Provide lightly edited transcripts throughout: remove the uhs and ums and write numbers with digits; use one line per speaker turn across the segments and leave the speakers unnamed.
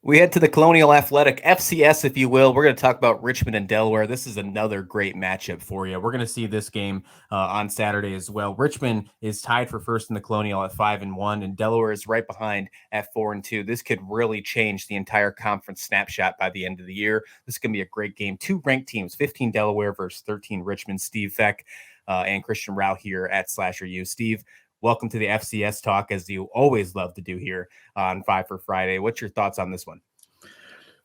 We head to the Colonial Athletic, FCS, if you will. We're going to talk about Richmond and Delaware. This is another great matchup for you. We're going to see this game on Saturday as well. Richmond is tied for first in the Colonial at 5-1, and Delaware is right behind at 4-2. This could really change the entire conference snapshot by the end of the year. This is going to be a great game. Two ranked teams, 15 Delaware versus 13 Richmond. Steve Feck and Christian Rao here at SlasherU. Steve, welcome to the FCS talk, as you always love to do here on 5 for Friday. What's your thoughts on this one?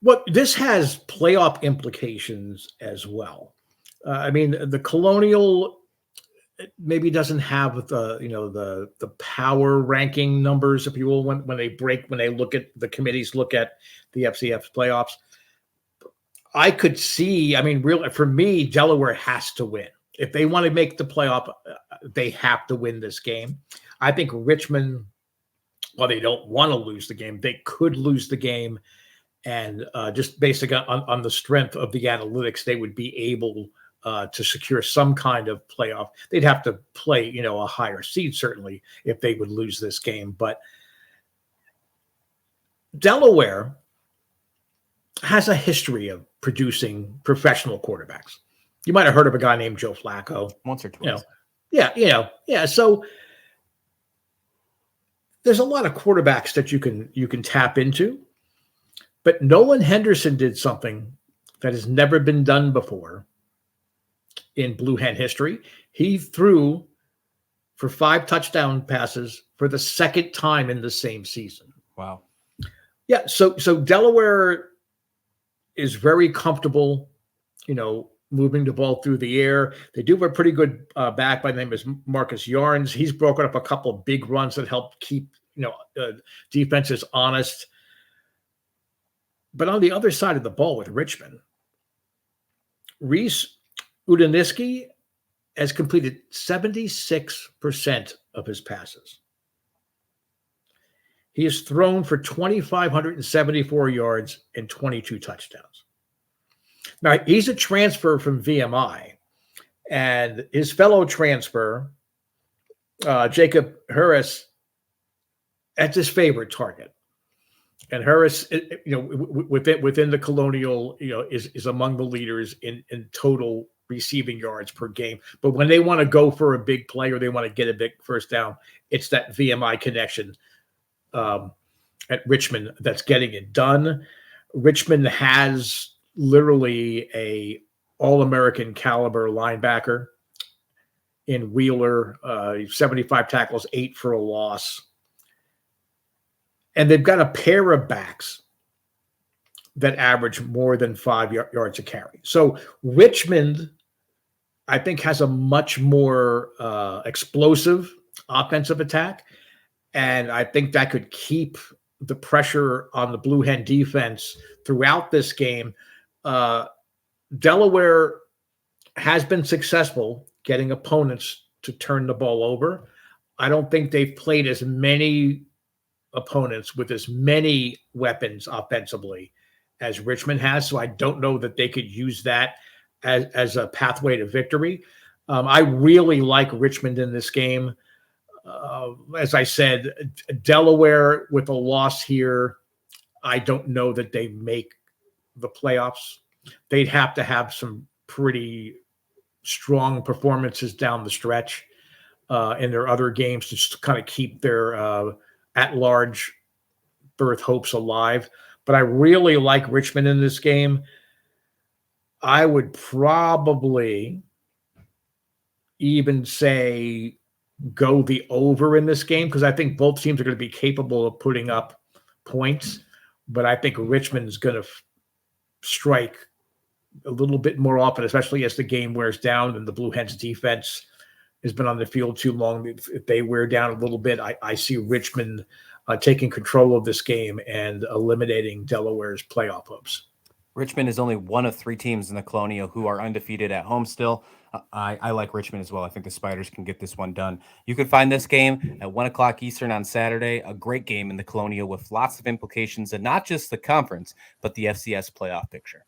Well, this has playoff implications as well. I mean, the Colonial maybe doesn't have the power ranking numbers, if you will, when they look at the committees, look at the FCS playoffs. I could see, really, for me, Delaware has to win. If they want to make the playoff, they have to win this game. I think Richmond, while they don't want to lose the game, they could lose the game. And just basically on the strength of the analytics, they would be able to secure some kind of playoff. They'd have to play, a higher seed, certainly, if they would lose this game. But Delaware has a history of producing professional quarterbacks. You might have heard of a guy named Joe Flacco.
Once or twice.
Yeah. So there's a lot of quarterbacks that you can tap into. But Nolan Henderson did something that has never been done before in Blue Hen history. He threw for 5 touchdown passes for the second time in the same season.
Wow.
Yeah, so Delaware is very comfortable, moving the ball through the air. They do have a pretty good back by the name of Marcus Yarns. He's broken up a couple of big runs that help keep, defenses honest. But on the other side of the ball with Richmond, Reese Udaniski has completed 76% of his passes. He has thrown for 2,574 yards and 22 touchdowns. Now, he's a transfer from VMI, and his fellow transfer, Jacob Harris, that's his favorite target. And Harris, within the Colonial, is among the leaders in total receiving yards per game. But when they want to go for a big play or they want to get a big first down, it's that VMI connection at Richmond that's getting it done. Richmond has literally a All-American caliber linebacker in Wheeler, 75 tackles, 8 for a loss. And they've got a pair of backs that average more than 5 yards a carry. So Richmond, I think, has a much more explosive offensive attack. And I think that could keep the pressure on the Blue Hen defense throughout this game. Delaware has been successful getting opponents to turn the ball over. I don't think they've played as many opponents with as many weapons offensively as Richmond has. So I don't know that they could use that as a pathway to victory. I really like Richmond in this game. As I said, Delaware with a loss here, I don't know that they make the playoffs. They'd have to have some pretty strong performances down the stretch in their other games to just kind of keep their at-large berth hopes alive. But I really like Richmond in this game. I would probably even say go the over in this game because I think both teams are going to be capable of putting up points. But I think Richmond is going to strike a little bit more often, especially as the game wears down and the Blue Hens defense has been on the field too long. If they wear down a little bit, I see Richmond taking control of this game and eliminating Delaware's playoff hopes.
Richmond is only one of 3 teams in the Colonial who are undefeated at home still. I like Richmond as well. I think the Spiders can get this one done. You can find this game at 1 o'clock Eastern on Saturday. A great game in the Colonial with lots of implications, and not just the conference, but the FCS playoff picture.